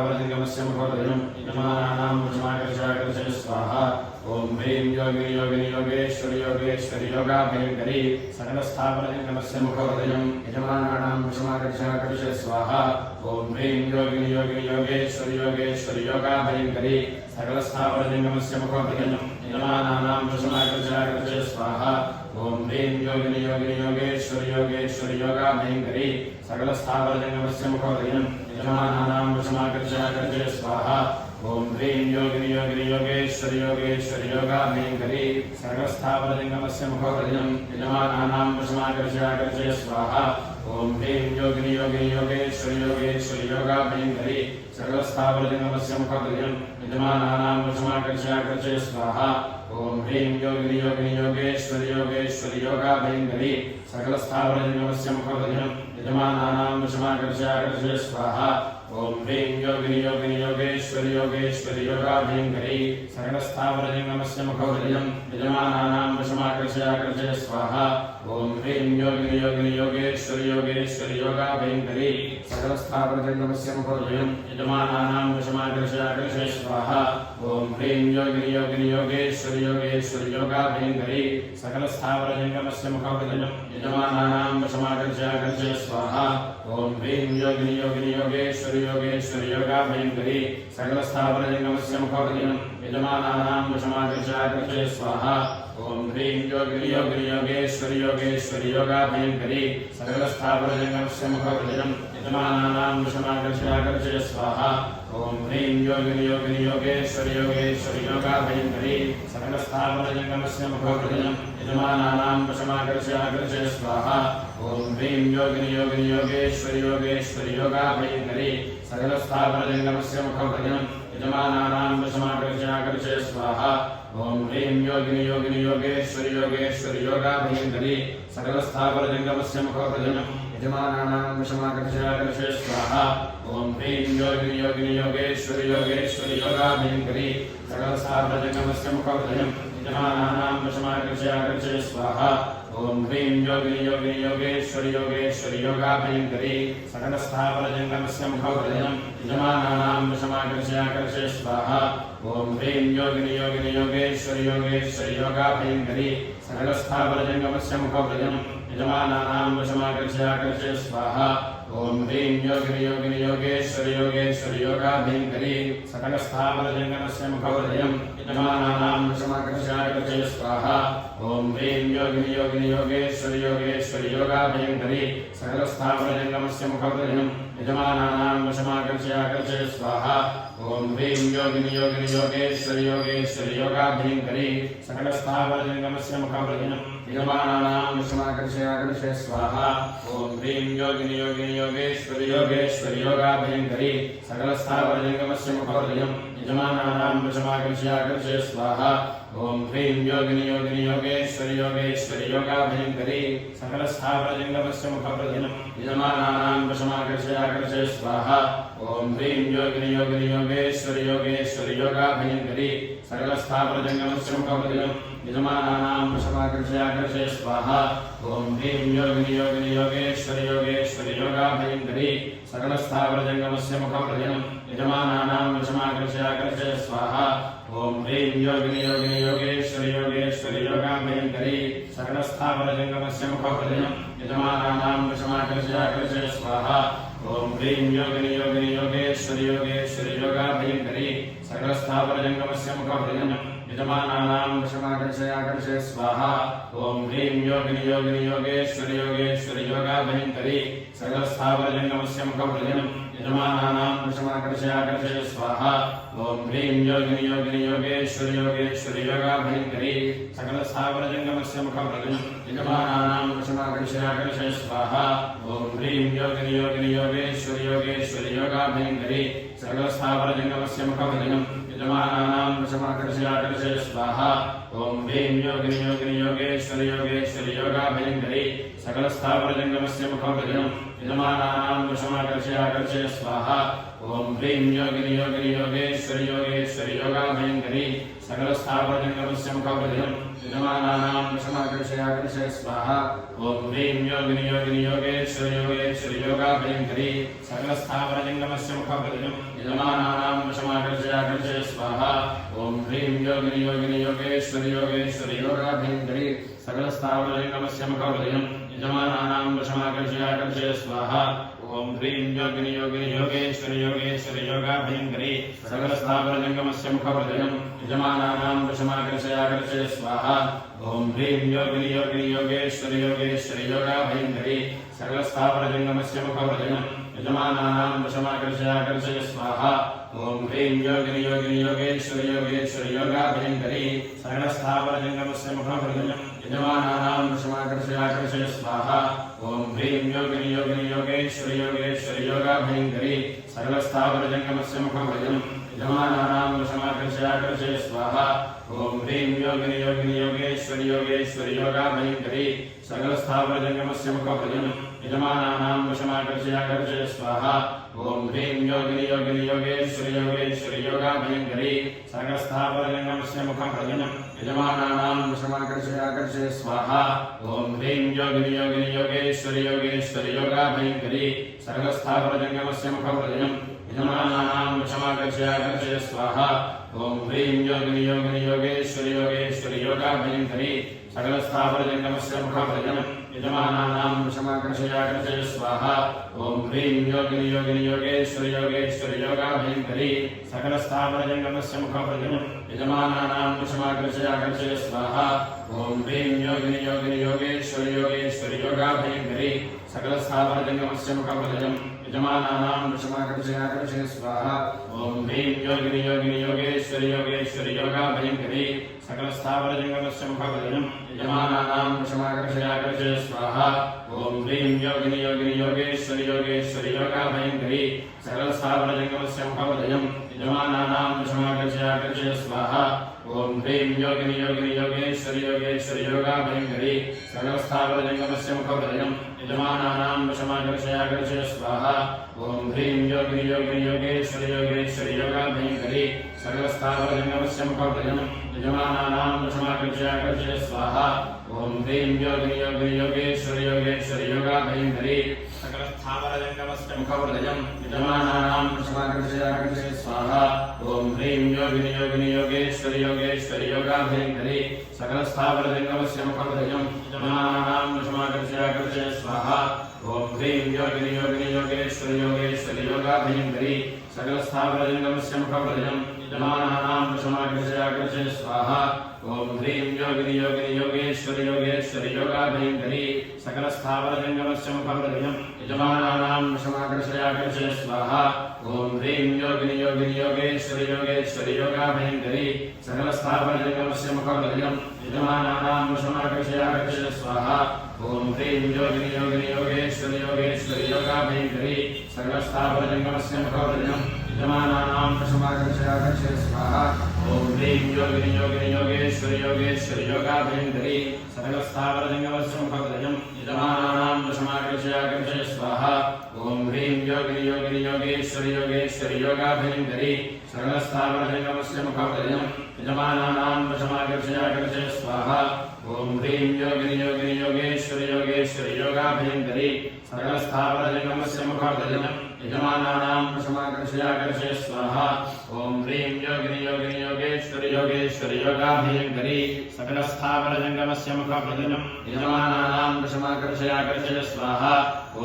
वरदिगमस्य मुखोदयम् यजमानानां वशमाकर्षाकर्षय स्वाहा ओम ह्रीं योगिनि योगिनि योगेश्वरि योगेश्वरि योगाभयङ्करी सकलस्थावरदिगमस्य मुखोदयम् यजमानानां वशमाकर्षाकर्षय स्वाहा ओम ह्रीं योगिनि योगिनि योगेश्वरि योगेश्वरि योगाभयङ्करी सकलस्थावरदिगमस्य मुखोदयम् यजमानानां वशमाकर्षाकर्षय स्वाहा ओम ह्रीं योगिनि योगिनि योगेश्वरि योगेश्वरि योगाभयङ्करी सकलस्थावरदिगमस्य मुखोदयम् यजमानानां वशमाकर्षाकर्षय स्वाहा ओम ह्रीं योगिनि योगिनि योगेश्वरि योगेश्वरि योगाभयङ्करी सकलस्थावरदिगमस्य मुखोदयम् यजमानानां वशमाकर्षाकर्षय स्वाहा ओम ह्रीं योगिनि योगिनि योगेश्वरि योगेश्वरि योगाभयङ्करी सकलस्थावरदिगमस्य मुखोदयम् यजमानानां वशमाकर्षाकर्षय स्वाहा ओम ह्रीं योगिनि योगिनि योगेश्वरि योगेश्वरि योगाभयङ्करी सकलस्थावरदिगमस्य मुखोदयम् यजमानानां वशमाकर्षाकर्षय स्वाहा ओम ह्रीं योगिनि योगिनि योगेश्वरि योगेश्वरि योगाभयङ्करी सकलस्थावरदिगमस्य मुखोदयम् यजमानानां वशमाकर्षाकर्षय स्वाहा ओम ह्रीं योगिनि योगिनि योगेश्वरि योगेश्वरि योगाभयङ्करी सकलस्थावरदिगमस्य मुखोदयम् यजमानानां वशमाकर्षाकर्षय स्वाहा ओम ह्रीं योगिनि योगिनि योगेश्वरि योगेश्वरि योगाभयङ्करी सकलस्थावरदिगमस्य मुखोदयम् यजमानानां वशमाकर्षाकर्षय स्वाहा ओम ह्रीं योगिनि योगिनि योगेश्वरि योगेश्वरि योगाभयङ्करी सकलस्थावरदिगमस्य मुखोदयम् यजमानानां वशमाकर्षाकर्षय स्वाहा ओम ह्रीं योगिनि योगिनि योगेश्वरि योगेश्वरि योगाभयङ्करी सकलस्थावरदिगमस्य मुखोदयम् यजमानानां वशमाकर्षाकर्षय स्वाहा ओम ह्रीं योगिनि योगिनि योगेश्वरि योगेश्वरि योगाभयङ्करी सकलस्थावरदिगमस्य मुखोदयम् यजमानानां वशमाकर्षाकर्षय स्वाहा ओम ह्रीं योगिनि योगिनि योगेश्वरि योगेश्वरि योगाभयङ्करी सकलस्थावरदिगमस्य मुखोदयम् यजमानानां वशमाकर्षाकर्षय स्वाहा ओम ह्रीं योगिनि योगिनि योगेश्वरि योगेश्वरि योगाभयङ्करी सकलस्थावरदिगमस्य मुखोदयम् यजमानानां वशमाकर्षाकर्षय स्वाहा ओम ह्रीं योगिनि योगिनि योगेश्वरि योगेश्वरि योगाभयङ्करी सकलस्थावरदिगमस्य मुखोदयम् यजमानानां वशमाकर्षाकर्षय स्वाहा ओम ह्रीं योगिनि योगिनि योगेश्वरि योगेश्वरि योगाभयङ्करी सकलस्थावरदिगमस्य मुखोदयम् यजमानानां वशमाकर्षाकर्षय स्वाहा ओम ह्रीं योगिनि योगिनि योगेश्वरि योगेश्वरि योगाभयङ्करी सकलस्थावरदिगमस्य मुखोदयम् यजमानानां वशमाकर्षाकर्षय स्वाहा ओम ह्रीं योगिनि योगिनि योगेश्वरि योगेश्वरि योगाभयङ्करी सकलस्थावरदिगमस्य मुखोदयम् यजमानानां वशमाकर्षाकर्षय स्वाहा ओम ह्रीं योगिनि योगिनि योगेश्वरि योगेश्वरि योगाभयङ्करी सकलस्थावरदिगमस्य मुखोदयम् यजमानानां वशमाकर्षाकर्षय स्वाहा ओम ह्रीं योगिनि योगिनि योगेश्वरि योगेश्वरि योगाभयङ्करी सकलस्थावरदिगमस्य मुखोदयम् यजमानानां वशमाकर्षाकर्षय स्वाहा ओम ह्रीं योगिनि योगिनि योगेश्वरि योगेश्वरि योगाभयङ्करी सकलस्थावरदिगमस्य मुखोदयम् यजमानानां वशमाकर्षाकर्षय स्वाहा ओम ह्रीं योगिनि योगिनि योगेश्वरि योगेश्वरि योगाभयङ्करी सकलस्थावरदिगमस्य मुखोदयम् यजमानानां वशमाकर्षाकर्षय स्वाहा ओम ह्रीं योगिनि योगिनि योगेश्वरि योगेश्वरि योगाभयङ्करी सकलस्थावरदिगमस्य मुखोदयम् यजमानानां वशमाकर्षाकर्षय स्वाहा ओम ह्रीं योगिनि योगिनि योगेश्वरि योगेश्वरि योगाभयङ्करी सकलस्थावरदिगमस्य मुखोदयम् यजमानानां वशमाकर्षाकर्षय स्वाहा ओम ह्रीं योगिनि योगिनि योगेश्वरि योगेश्वरि योगाभयङ्करी सकलस्थावरदिगमस्य मुखोदयम् यजमानानां वशमाकर्षाकर्षय स्वाहा ओम ह्रीं योगिनि योगिनि योगेश्वरि योगेश्वरि योगाभयङ्करी सकलस्थावरदिगमस्य मुखोदयम् यजमानानां वशमाकर्षाकर्षय स्वाहा ओम ह्रीं योगिनि योगिनि योगेश्वरि योगेश्वरि योगाभयङ्करी सकलस्थावरदिगमस्य मुखोदयम् यजमानानां वशमाकर्षाकर्षय स्वाहा ओम ह्रीं योगिनि योगिनि योगेश्वरि योगेश्वरि योगाभयङ्करी सकलस्थावरदिगमस्य मुखोदयम् यजमानानां वशमाकर्षाकर्षय स्वाहा ओम ह्रीं योगिनि योगिनि योगेश्वरि योगेश्वरि योगाभयङ्करी सकलस्थावरदिगमस्य मुखोदयम् यजमानानां वशमाकर्षाकर्षय स्वाहा ओम ह्रीं योगिनि योगिनि योगेश्वरि योगेश्वरि योगाभयङ्करी सकलस्थावरदिगमस्य मुखोदयम् यजमानानां वशमाकर्षाकर्षय स्वाहा ओम ह्रीं योगिनि योगिनि योगेश्वरि योगेश्वरि योगाभयङ्करी सकलस्थावरदिगमस्य मुखोदयम् यजमानानां वशमाकर्षयाकर्षय स्वाहा ॐ ह्रीं योगिनि योगिनि योगेश्वरि योगेश्वरि योगाभयङ्करी सकलस्थावरजङ्गमस्य मुखप्रतिजं यजमानानां वशमाकर्षयाकर्षय स्वाहा ॐ ह्रीं योगिनि योगिनि योगेश्वरि योगेश्वरि योगाभयङ्करी सकलस्थावरजङ्गमस्य मुखप्रतिजं यजमानानां वशमाकर्षयाकर्षय स्वाहा ॐ ह्रीं योगिनि योगिनि योगेश्वरि योगेश्वरि योगाभयङ्करी सकलस्थावरजङ्गमस्य मुखप्रतिजं यजमानानां वशमाकर्षयाकर्षय स्वाहा ॐ ह्रीं योगिनि योगिनि योगेश्वरि योगेश्वरि योगाभयङ्करी सकलस्थावरजङ्गमस्य मुखप्रतिजं यजमानानां वशमाकर्षयाकर्षय स्वाहा ॐ ह्रीं योगिनि योगिनि योगेश्वरि योगेश्वरि योगाभयङ्करी सकलस्थावरजङ्गमस्य मुखप्रतिजं यजमानानां वशमाकर्षयाकर्षय स्वाहा ॐ ह्रीं योगिनि योगिनि योगेश्वरि योगेश्वरि योगाभयङ्करी सकलस्थावरजङ्गमस्य मुखप्रतिजं यजमानानां वशमाकर्षयाकर्षय स्वाहा ॐ ह्रीं योगिनि योगिनि योगेश्वरि योगेश्वरि योगाभयङ्करी सकलस्थावरजङ्गमस्य मुखप्रतिजं यजमानानां वशमाकर्षयाकर्षय स्वाहा ॐ ह्रीं योगिनि योगिनि योगेश्वरि योगेश्वरि योगाभयङ्करी सकलस्थावरजङ्गमस्य मुखप्रतिजं यजमानानां वशमाकर्षयाकर्षय स्वाहा ॐ ह्रीं योगिनि योगिनि योगेश्वरि योगेश्वरि योगाभयङ्करी सकलस्थावरजङ्गमस्य मुखप्रतिजं यजमानानां वशमाकर्षयाकर्षय स्वाहा ॐ ह्रीं योगिनि योगिनि योगेश्वरि योगेश्वरि योगाभयङ्करी सकलस्थावरजङ्गमस्य मुखप्रतिजं यजमानानां वशमाकर्षयाकर्षय स्वाहा ॐ ह्रीं योगिनि योगिनि योगेश्वरि योगेश्वरि योगाभयङ्करी सकलस्थावरजङ्गमस्य मुखप्रतिजं यजमानानां वशमाकर्षयाकर्षय स्वाहा ॐ ह्रीं योगिनि योगिनि योगेश्वरि योगेश्वरि योगाभयङ्करी सकलस्थावरजङ्गमस्य मुखप्रतिजं यजमानानां वशमाकर्षयाकर्षय स्वाहा ॐ ह्रीं योगिनि योगिनि योगेश्वरि योगेश्वरि योगाभयङ्करी सकलस्थावरजङ्गमस्य मुखप्रतिजं यजमानानां वशमाकर्षयाकर्षय स्वाहा ॐ ह्रीं योगिनि योगिनि योगेश्वरि योगेश्वरि योगाभयङ्करी सकलस्थावरजङ्गमस्य मुखप्रतिजं यजमानानां वशमाकर्षयाकर्षय स्वाहा ॐ ह्रीं योगिनि योगिनि योगेश्वरि योगेश्वरि योगाभयङ्करी सकलस्थावरजङ्गमस्य मुखप्रतिजं यजमानानां वशमाकर्षयाकर्षय स्वाहा ॐ ह्रीं योगिनि योगिनि योगेश्वरि योगेश्वरि योगाभयङ्करी सकलस्थावरजङ्गमस्य मुखप्रतिजं यजमानानां वशमाकर्षयाकर्षय स्वाहा ॐ ह्रीं योगिनि योगिनि योगेश्वरि योगेश्वरि योगाभयङ्करी सकलस्थावरजङ्गमस्य मुखप्रतिजं यजमानानां वशमाकर्षयाकर्षय स्वाहा ॐ ह्रीं योगिनि योगिनि योगेश्वरि योगेश्वरि योगाभयङ्करी सकलस्थावरजङ्गमस्य मुखप्रतिजं यजमानानां वशमाकर्षयाकर्षय स्वाहा ॐ ह्रीं योगिनि योगिनि योगेश्वरि योगेश्वरि योगाभयङ्करी सकलस्थावरजङ्गमस्य मुखप्रतिजं यजमानानां वशमाकर्षयाकर्षय स्वाहा ॐ ह्रीं योगिनि योगिनि योगेश्वरि योगेश्वरि योगाभयङ्करी सकलस्थावरजङ्गमस्य मुखप्रतिजं यजमानानां वशमाकर्षयाकर्षय स्वाहा ॐ ह्रीं योगिनि योगिनि योगेश्वरि योगेश्वरि योगाभयङ्करी सकलस्थावरजङ्गमस्य मुखप्रतिजं यजमानानां वशमाकर्षयाकर्षय स्वाहा ॐ ह्रीं योगिनि योगिनि योगेश्वरि योगेश्वरि योगाभयङ्करी सकलस्थावरजङ्गमस्य मुखप्रतिजं यजमानानां वशमाकर्षयाकर्षय स्वाहा ॐ ह्रीं योगिनि योगिनि योगेश्वरि योगेश्वरि योगाभयङ्करी सकलस्थावरजङ्गमस्य मुखप्रतिजं यजमानानां वशमाकर्षयाकर्षय स्वाहा ॐ ह्रीं योगिनि योगिनि योगेश्वरि योगेश्वरि योगाभयङ्करी सकलस्थावरजङ्गमस्य मुखप्रतिजं यजमानानां वशमाकर्षयाकर्षय स्वाहा ॐ ह्रीं योगिनि योगिनि योगेश्वरि योगेश्वरि योगाभयङ्करी सकलस्थावरजङ्गमस्य मुखप्रतिजं यजमानानां वशमाकर्षयाकर्षय स्वाहा ॐ ह्रीं योगिनि योगिनि योगेश्वरि योगेश्वरि योगाभयङ्करी सकलस्थावरजङ्गमस्य मुखप्रतिजं यजमानानां वशमाकर्षयाकर्षय स्वाहा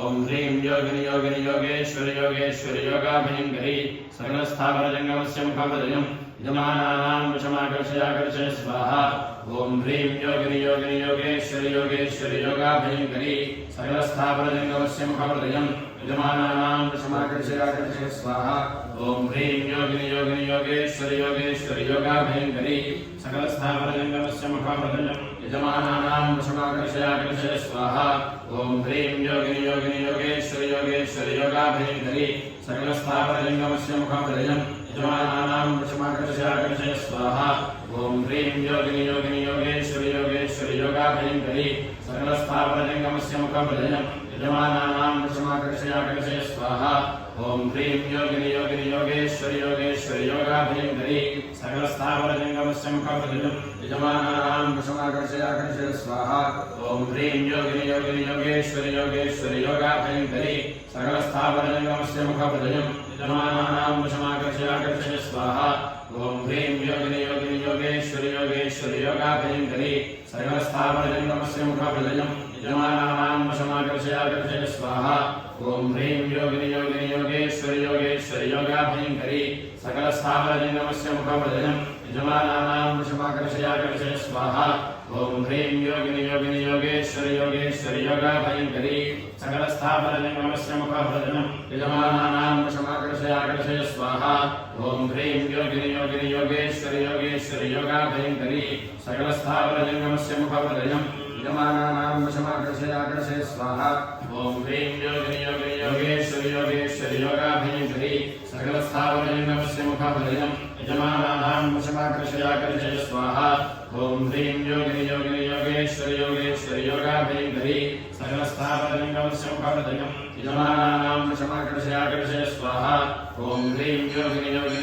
ॐ ह्रीं योगिनि योगिनि योगेश्वरि योगेश्वरि योगाभयङ्करी सकलस्थावरजङ्गमस्य मुखप्रतिजं यजमानानां वशमाकर्षयाकर्षय स्वाहा ॐ ह्रीं योगिनि योगिनि योगेश्वरि योगेश्वरि योगाभयङ्करी सकलस्थावरजङ्गमस्य मुखप्रतिजं यजमानानां वशमाकर्षयाकर्षय स्वाहा ॐ ह्रीं योगिनि योगिनि योगेश्वरि योगेश्वरि योगाभयङ्करी सकलस्थावरजङ्गमस्य मुखप्रतिजं यजमानानां वशमाकर्षयाकर्षय स्वाहा ॐ ह्रीं योगिनि योगिनि योगेश्वरि योगेश्वरि योगाभयङ्करी सकलस्थावरजङ्गमस्य मुखप्रतिजं यजमानानां वशमाकर्षयाकर्षय स्वाहा ॐ ह्रीं योगिनि योगिनि योगेश्वरि योगेश्वरि योगाभयङ्करी सकलस्थावरजङ्गमस्य मुखप्रतिजं यजमानानां वशमाकर्षयाकर्षय स्वाहा ॐ ह्रीं योगिनि योगिनि योगेश्वरि योगेश्वरि योगाभयङ्करी सकलस्थावरजङ्गमस्य मुखप्रतिजं यजमानानां वशमाकर्षयाकर्षय स्वाहा ॐ ह्रीं योगिनि योगिनि योगेश्वरि योगेश्वरि योगाभयङ्करी सकलस्थावरजङ्गमस्य मुखप्रतिजं यजमानानां वशमाकर्षयाकर्षय स्वाहा ॐ ह्रीं योगिनि योगिनि योगेश्वरि योगेश्वरि योगाभयङ्करी सकलस्थावरजङ्गमस्य मुखप्रतिजं यजमानानां वशमाकर्षयाकर्षय स्वाहा ॐ ह्रीं योगिनि योगिनि योगेश्वरि योगेश्वरि योगाभयङ्करी सकलस्थावरजङ्गमस्य मुखप्रतिजं यजमानानां वशमाकर्षयाकर्षय स्वाहा ॐ ह्रीं योगिनि योगिनि योगेश्वरि योगेश्वरि योगाभयङ्करी सकलस्थावरजङ्गमस्य मुखप्रतिजं यजमानानां वशमाकर्षयाकर्षय स्वाहा ॐ ह्रीं योगिनि योगिनि योगेश्वरि योगेश्वरि योगाभयङ्करी सकलस्थावरजङ्गमस्य मुखप्रतिजं यजमानानां वशमाकर्षयाकर्षय स्वाहा ॐ ह्रीं योगिनि योगिनि योगेश्वरि योगेश्वरि योगाभयङ्करी सकलस्थावरजङ्गमस्य मुखप्रतिजं यजमानानां वशमाकर्षयाकर्षय स्वाहा ॐ ह्रीं योगिनि योगिनि योगेश्वरि योगेश्वरि योगाभयङ्करी सकलस्थावरजङ्गमस्य मुखप्रतिजं यजमानानां वशमाकर्षयाकर्षय स्वाहा ॐ ह्रीं योगिनि योगिनि